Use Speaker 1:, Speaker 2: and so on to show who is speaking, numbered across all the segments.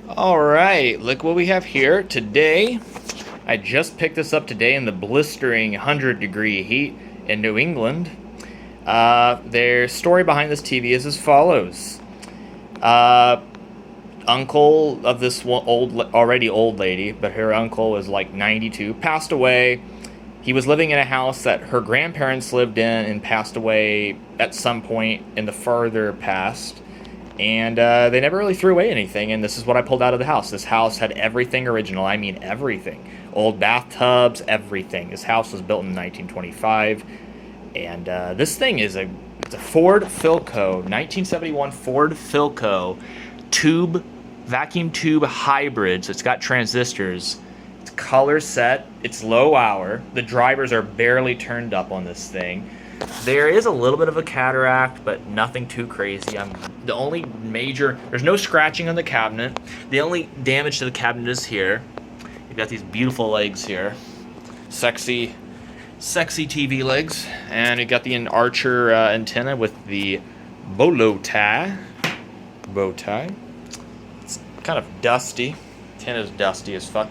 Speaker 1: Alright, look what we have here today. I just picked this up today in the blistering 100-degree heat in New England. Their story behind this TV is as follows. Uncle of this already old lady, but her uncle was like 92, passed away. He was living in a house that her grandparents lived in and passed away at some point in the farther past. And they never really threw away anything, and this is what I pulled out of the house. This house had everything original. I mean everything. Old bathtubs, everything. This house was built in 1925, and this thing is it's a Ford Philco, 1971 Ford Philco vacuum tube hybrid. So it's got transistors. It's color set. It's low hour. The drivers are barely turned up on this thing. There is a little bit of a cataract, but nothing too crazy. The only there's no scratching on the cabinet. The only damage to the cabinet is here. You've got these beautiful legs here. Sexy TV legs. And you got the Archer antenna with the bow tie. It's kind of dusty. Antenna's dusty as fuck.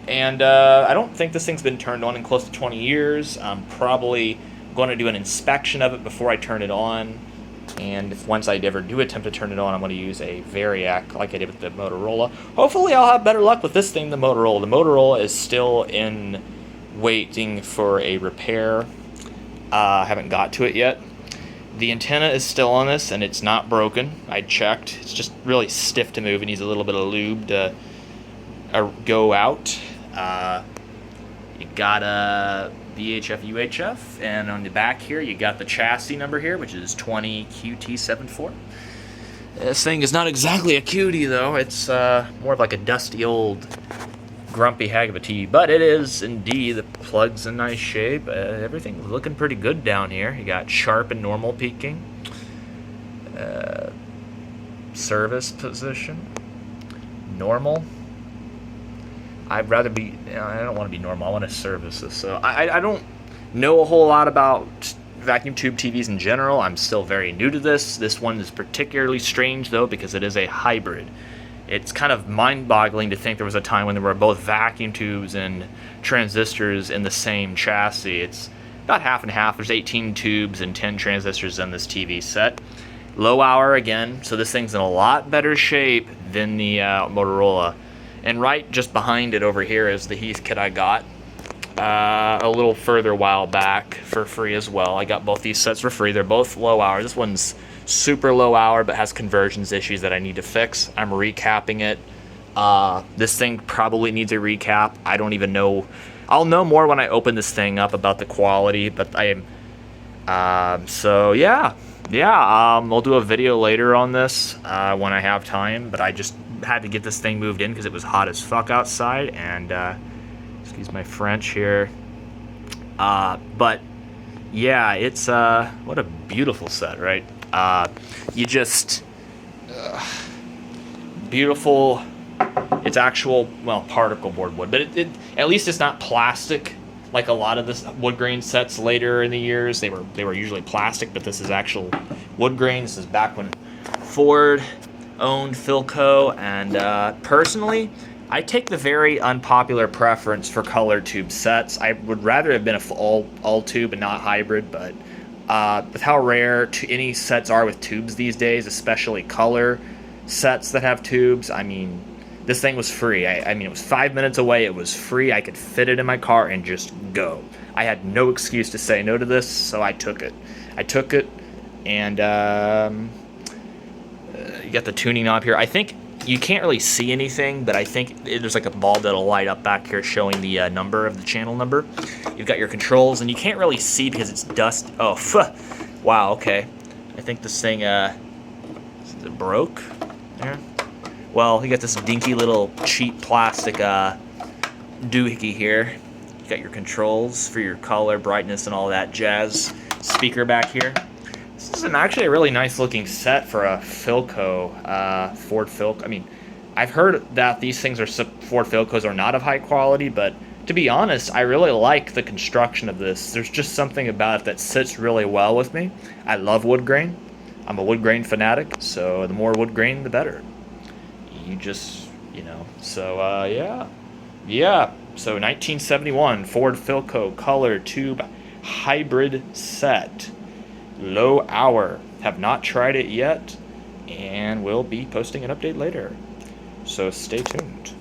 Speaker 1: And I don't think this thing's been turned on in close to 20 years. I'm probably going to do an inspection of it before I turn it on, and once I ever do attempt to turn it on, I'm going to use a Variac like I did with the Motorola. Hopefully I'll have better luck with this thing than the Motorola. The Motorola is still in waiting for a repair. I haven't got to it yet. The antenna is still on this, and it's not broken. I checked. It's just really stiff to move. It needs a little bit of lube to go out. You got a VHF, UHF, and on the back here you got the chassis number here, which is 20QT74. This thing is not exactly a cutie though. It's more of like a dusty old grumpy hag of a TV, but it is indeed. The plug's in nice shape. Everything's looking pretty good down here. You got sharp and normal peaking. Service position. Normal. I'd rather be, I don't want to be normal, I want to service this. So I don't know a whole lot about vacuum tube TVs in general. I'm still very new to this. This one is particularly strange though because it is a hybrid. It's kind of mind-boggling to think there was a time when there were both vacuum tubes and transistors in the same chassis. It's about half and half. There's 18 tubes and 10 transistors in this TV set. Low hour again, so this thing's in a lot better shape than the Motorola. And right just behind it over here is the Heath kit I got a little further while back for free as well. I got both these sets for free. They're both low hour. This one's super low hour but has conversions issues that I need to fix. I'm recapping it. This thing probably needs a recap. I don't even know. I'll know more when I open this thing up about the quality, but I am so yeah, we'll do a video later on this when I have time, but I just had to get this thing moved in because it was hot as fuck outside, and excuse my French here, but yeah, it's what a beautiful set, right? You just beautiful. It's actual, well, particle board wood, but it at least it's not plastic like a lot of the wood grain sets later in the years. They were usually plastic, but this is actual wood grain. This is back when Ford owned Philco, and personally, I take the very unpopular preference for color tube sets. I would rather have been all tube and not hybrid, but with how rare any sets are with tubes these days, especially color sets that have tubes, I mean, this thing was free. I mean, it was 5 minutes away. It was free. I could fit it in my car and just go. I had no excuse to say no to this, so I took it. And you got the tuning knob here. I think you can't really see anything, but I think there's like a bulb that'll light up back here showing the number of the channel number. You've got your controls, and you can't really see because it's dust. Oh, wow, okay. I think this thing, is it broke there? Well, you got this dinky little cheap plastic doohickey here. You got your controls for your color, brightness, and all that jazz. Speaker back here. This is actually a really nice looking set for a Philco, Ford Philco. I mean, I've heard that these things Ford Philcos are not of high quality, but to be honest, I really like the construction of this. There's just something about it that sits really well with me. I love wood grain. I'm a wood grain fanatic, so the more wood grain, the better. You just you know. So yeah. So 1971 Ford Philco Color Tube Hybrid set, low hour. Have not tried it yet, and we'll be posting an update later. So stay tuned.